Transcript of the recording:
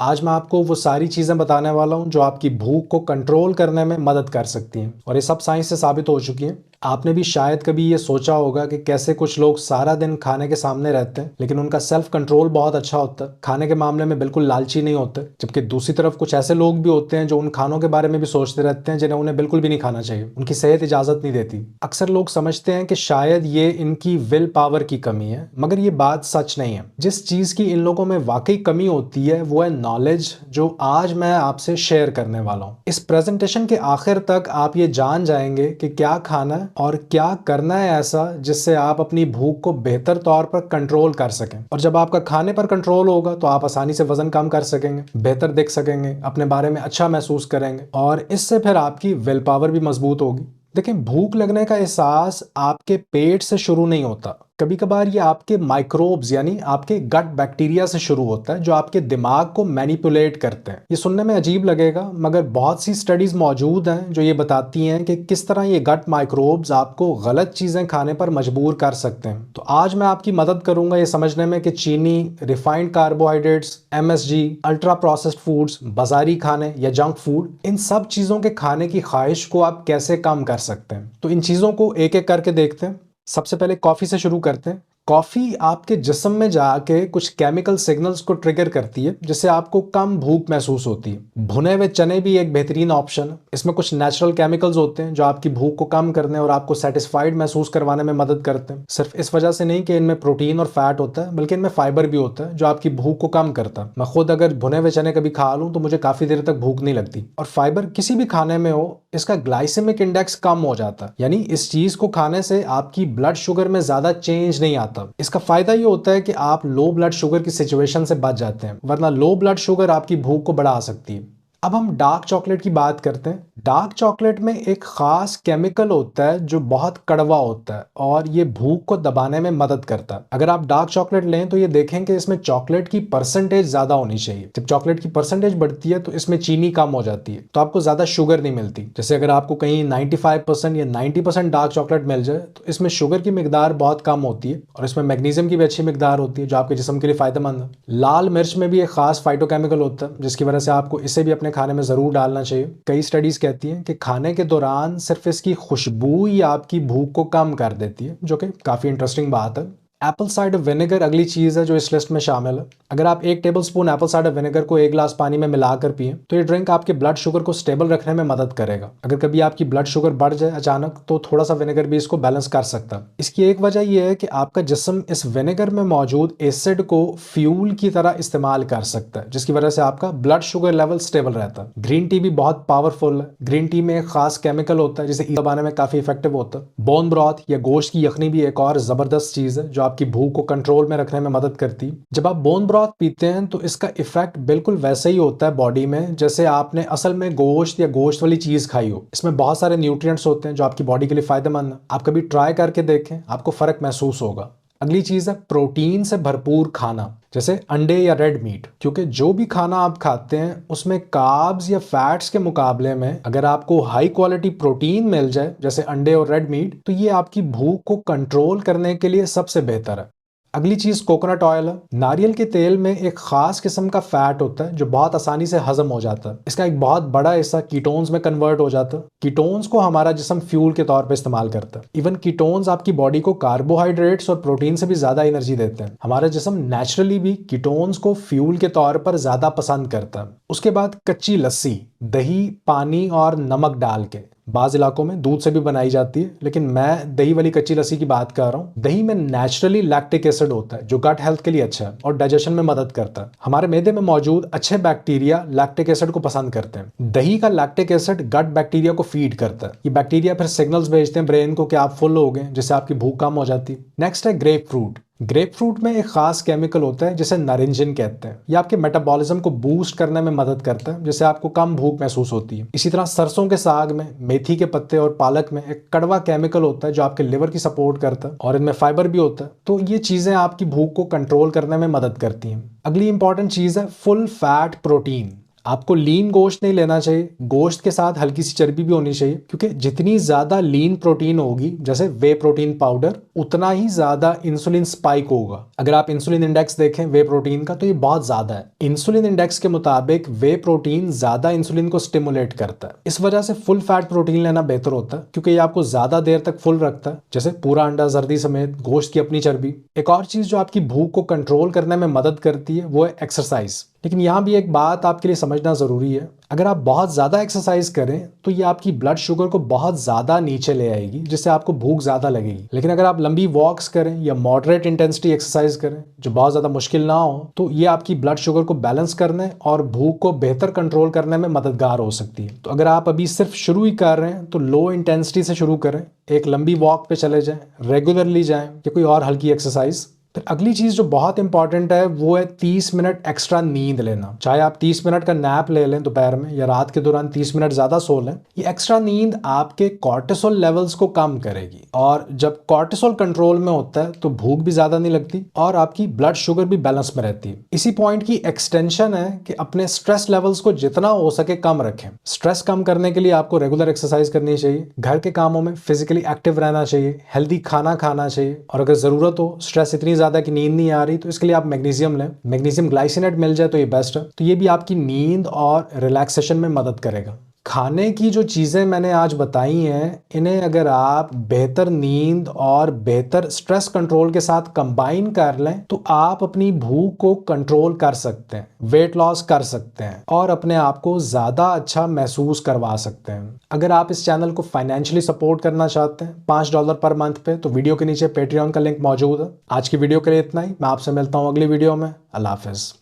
आज मैं आपको वो सारी चीज़ें बताने वाला हूँ जो आपकी भूख को कंट्रोल करने में मदद कर सकती हैं और ये सब साइंस से साबित हो चुकी हैं। आपने भी शायद कभी ये सोचा होगा कि कैसे कुछ लोग सारा दिन खाने के सामने रहते हैं लेकिन उनका सेल्फ कंट्रोल बहुत अच्छा होता है, खाने के मामले में बिल्कुल लालची नहीं होते। जबकि दूसरी तरफ कुछ ऐसे लोग भी होते हैं जो उन खानों के बारे में भी सोचते रहते हैं जिन्हें उन्हें बिल्कुल भी नहीं खाना चाहिए, उनकी सेहत इजाज़त नहीं देती। अक्सर लोग समझते हैं कि शायद ये इनकी विल पावर की कमी है, मगर ये बात सच नहीं है। जिस चीज़ की इन लोगों में वाकई कमी होती है वो है नॉलेज, जो आज मैं आपसे शेयर करने वाला हूँ। इस प्रेजेंटेशन के आखिर तक आप ये जान जाएंगे कि क्या खाना है और क्या करना है ऐसा जिससे आप अपनी भूख को बेहतर तौर पर कंट्रोल कर सकें। और जब आपका खाने पर कंट्रोल होगा तो आप आसानी से वजन कम कर सकेंगे, बेहतर देख सकेंगे, अपने बारे में अच्छा महसूस करेंगे और इससे फिर आपकी विल पावर भी मजबूत होगी। देखिए, भूख लगने का एहसास आपके पेट से शुरू नहीं होता। कभी कभार ये आपके माइक्रोब्स यानी आपके गट बैक्टीरिया से शुरू होता है जो आपके दिमाग को मैनिपुलेट करते हैं। ये सुनने में अजीब लगेगा मगर बहुत सी स्टडीज मौजूद हैं जो ये बताती हैं कि किस तरह ये गट माइक्रोब्स आपको गलत चीजें खाने पर मजबूर कर सकते हैं। तो आज मैं आपकी मदद करूंगा ये समझने में कि चीनी, refined carbohydrates, MSG, ultra processed foods, बाजारी खाने या जंक फूड, इन सब चीजों के खाने की ख्वाहिश को आप कैसे कम कर सकते हैं। तो इन चीजों को एक एक करके देखते हैं। सबसे पहले कॉफी से शुरू करते हैं। कॉफी आपके जिस्म में जाके कुछ केमिकल सिग्नल्स को ट्रिगर करती है जिससे आपको कम भूख महसूस होती है। भुने हुए चने भी एक बेहतरीन ऑप्शन है। इसमें कुछ नेचुरल केमिकल्स होते हैं जो आपकी भूख को कम करने और आपको सेटिस्फाइड महसूस करवाने में मदद करते हैं। सिर्फ इस वजह से नहीं कि इनमें प्रोटीन और फैट होता है, बल्कि इनमें फाइबर भी होता है जो आपकी भूख को कम करता है। मैं खुद अगर भुने हुए चने कभी खा लूं तो मुझे काफी देर तक भूख नहीं लगती। और फाइबर किसी भी खाने में हो, इसका ग्लाइसेमिक इंडेक्स कम हो जाता है, यानी इस चीज को खाने से आपकी ब्लड शुगर में ज्यादा चेंज नहीं आता। इसका फायदा ये होता है कि आप लो ब्लड शुगर की सिचुएशन से बच जाते हैं, वरना लो ब्लड शुगर आपकी भूख को बढ़ा सकती है। अब हम डार्क चॉकलेट की बात करते हैं। डार्क चॉकलेट में एक खास केमिकल होता है जो बहुत कड़वा होता है और ये भूख को दबाने में मदद करता है। अगर आप डार्क चॉकलेट लें तो ये देखें कि इसमें चॉकलेट की परसेंटेज ज्यादा होनी चाहिए। जब चॉकलेट की परसेंटेज बढ़ती है तो इसमें चीनी कम हो जाती है, तो आपको ज्यादा शुगर नहीं मिलती। जैसे अगर आपको कहीं 95% या 90% डार्क चॉकलेट मिल जाए तो इसमें शुगर की मिकदार बहुत कम होती है और इसमें मैग्नीशियम की भी अच्छी मिकदार होती है जो आपके जिस्म के लिए फायदेमंद है। लाल मिर्च में भी एक खास फाइटोकेमिकल होता है जिसकी वजह से आपको इसे भी अपने खाने में जरूर डालना चाहिए। कई स्टडीज कहती हैं कि खाने के दौरान सिर्फ इसकी खुशबू ही आपकी भूख को कम कर देती है, जो कि काफी इंटरेस्टिंग बात है। एप्पल साइडर विनेगर अगली चीज है जो इस लिस्ट में शामिल है। अगर आप 1 टेबलस्पून एप्पल साइडर विनेगर को 1 गिलास पानी में मिलाकर पिए तो ये ड्रिंक आपके ब्लड शुगर को स्टेबल रखने में मदद करेगा। अगर कभी आपकी ब्लड शुगर बढ़ जाए अचानक तो थोड़ा सा विनेगर भी इसको बैलेंस कर सकता है। इसकी एक वजह यह है कि आपका जिस्म इस विनेगर में मौजूद एसिड को फ्यूल की तरह इस्तेमाल कर सकता है, जिसकी वजह से आपका ब्लड शुगर लेवल स्टेबल रहता है। ग्रीन टी भी बहुत पावरफुल है। ग्रीन टी में एक खास केमिकल होता है जिसे दबाने में काफी इफेक्टिव होता है। बोन ब्रॉथ या गोश्त की यखनी भी एक और जबरदस्त चीज है जो आपकी भूख को कंट्रोल में रखने में मदद करती है। जब आप बोन ब्रॉथ पीते हैं तो इसका इफेक्ट बिल्कुल वैसे ही होता है बॉडी में जैसे आपने असल में गोश्त या गोश्त वाली चीज खाई हो। इसमें बहुत सारे न्यूट्रिएंट्स होते हैं जो आपकी बॉडी के लिए फायदेमंद है। आप कभी ट्राई करके देखें, आपको फर्क महसूस होगा। अगली चीज है प्रोटीन से भरपूर खाना, जैसे अंडे या रेड मीट, क्योंकि जो भी खाना आप खाते हैं उसमें कार्ब्स या फैट्स के मुकाबले में अगर आपको हाई क्वालिटी प्रोटीन मिल जाए जैसे अंडे और रेड मीट तो ये आपकी भूख को कंट्रोल करने के लिए सबसे बेहतर है। अगली चीज कोकोनट ऑयल है। नारियल के तेल में एक खास किस्म का फैट होता है जो बहुत आसानी से हजम हो जाता है। इसका एक बहुत बड़ा हिस्सा कीटोन्स में कन्वर्ट हो जाता है। कीटोन्स को हमारा जिस्म फ्यूल के तौर पर इस्तेमाल करता है। इवन कीटोन्स आपकी बॉडी को कार्बोहाइड्रेट्स और प्रोटीन से भी ज्यादा एनर्जी देते हैं। हमारा जिस्म नेचुरली भी कीटोन्स को फ्यूल के तौर पर ज्यादा पसंद करता है। उसके बाद कच्ची लस्सी, दही, पानी और नमक डाल के, बाज इलाकों में दूध से भी बनाई जाती है, लेकिन मैं दही वाली कच्ची लस्सी की बात कर रहा हूँ। दही में नेचुरली लैक्टिक एसिड होता है जो गट हेल्थ के लिए अच्छा है और डाइजेशन में मदद करता है। हमारे मैदे में मौजूद अच्छे बैक्टीरिया लैक्टिक एसिड को पसंद करते हैं। दही का लैक्टिक एसिड गट बैक्टीरिया को फीड करता है। ये बैक्टीरिया फिर सिग्नल्स भेजते हैं ब्रेन को कि आप फुल हो गए, जिससे आपकी भूख कम हो जाती है। नेक्स्ट है ग्रेप फ्रूट। ग्रेप फ्रूट में एक खास केमिकल होता है जिसे नारिंजिन कहते हैं। ये आपके मेटाबॉलिज्म को बूस्ट करने में मदद करता है, जिससे आपको कम भूख महसूस होती है। इसी तरह सरसों के साग में, मेथी के पत्ते और पालक में एक कड़वा केमिकल होता है जो आपके लिवर की सपोर्ट करता है और इनमें फाइबर भी होता है। तो ये चीजें आपकी भूख को कंट्रोल करने में मदद करती हैं। अगली इंपॉर्टेंट चीज है फुल फैट प्रोटीन। आपको लीन गोश्त नहीं लेना चाहिए, गोश्त के साथ हल्की सी चर्बी भी होनी चाहिए, क्योंकि जितनी ज्यादा लीन प्रोटीन होगी जैसे वे प्रोटीन पाउडर, उतना ही ज्यादा इंसुलिन स्पाइक होगा। अगर आप इंसुलिन इंडेक्स देखें वे प्रोटीन का तो ये बहुत ज्यादा है। इंसुलिन इंडेक्स के मुताबिक वे प्रोटीन ज्यादा इंसुलिन को स्टिमुलेट करता है। इस वजह से फुल फैट प्रोटीन लेना बेहतर होता है, क्योंकि ये आपको ज्यादा देर तक फुल रखता है, जैसे पूरा अंडा, जर्दी समेत गोश्त की अपनी चर्बी। एक और चीज जो आपकी भूख को कंट्रोल करने में मदद करती है वो है एक्सरसाइज। लेकिन यहाँ भी एक बात आपके लिए समझना जरूरी है, अगर आप बहुत ज्यादा एक्सरसाइज करें तो ये आपकी ब्लड शुगर को बहुत ज्यादा नीचे ले आएगी, जिससे आपको भूख ज्यादा लगेगी। लेकिन अगर आप लंबी वॉक्स करें या मॉडरेट इंटेंसिटी एक्सरसाइज करें जो बहुत ज्यादा मुश्किल ना हो, तो ये आपकी ब्लड शुगर को बैलेंस करने और भूख को बेहतर कंट्रोल करने में मददगार हो सकती है। तो अगर आप अभी सिर्फ शुरू ही कर रहे हैं तो लो इंटेंसिटी से शुरू करें, एक लंबी वॉक पे चले जाएं, रेगुलरली जाएं या कोई और हल्की एक्सरसाइज। फिर अगली चीज जो बहुत इंपॉर्टेंट है वो है 30 मिनट एक्स्ट्रा नींद लेना। चाहे आप 30 मिनट का नैप ले लें दोपहर में या रात के दौरान 30 मिनट ज्यादा सो लें, ये एक्स्ट्रा नींद आपके कॉर्टिसोल लेवल्स को कम करेगी। और जब कॉर्टिसोल कंट्रोल में होता है तो भूख भी ज्यादा नहीं लगती और आपकी ब्लड शुगर भी बैलेंस में रहती है। इसी पॉइंट की एक्सटेंशन है कि अपने स्ट्रेस लेवल्स को जितना हो सके कम रखें। स्ट्रेस कम करने के लिए आपको रेगुलर एक्सरसाइज करनी चाहिए, घर के कामों में फिजिकली एक्टिव रहना चाहिए, हेल्दी खाना खाना चाहिए, और अगर जरूरत हो, स्ट्रेस इतनी ज्यादा कि नींद नहीं आ रही, तो इसके लिए आप मैग्नीशियम लें। मैग्नीशियम ग्लाइसिनेट मिल जाए तो ये बेस्ट है। तो ये भी आपकी नींद और रिलैक्सेशन में मदद करेगा। खाने की जो चीज़ें मैंने आज बताई हैं, इन्हें अगर आप बेहतर नींद और बेहतर स्ट्रेस कंट्रोल के साथ कंबाइन कर लें तो आप अपनी भूख को कंट्रोल कर सकते हैं, वेट लॉस कर सकते हैं और अपने आप को ज़्यादा अच्छा महसूस करवा सकते हैं। अगर आप इस चैनल को फाइनेंशियली सपोर्ट करना चाहते हैं $5 पर मंथ पे, तो वीडियो के नीचे पेट्रियन का लिंक मौजूद है। आज की वीडियो के लिए इतना ही। मैं आपसे मिलता हूँ अगली वीडियो में। अल्लाह हाफिज़।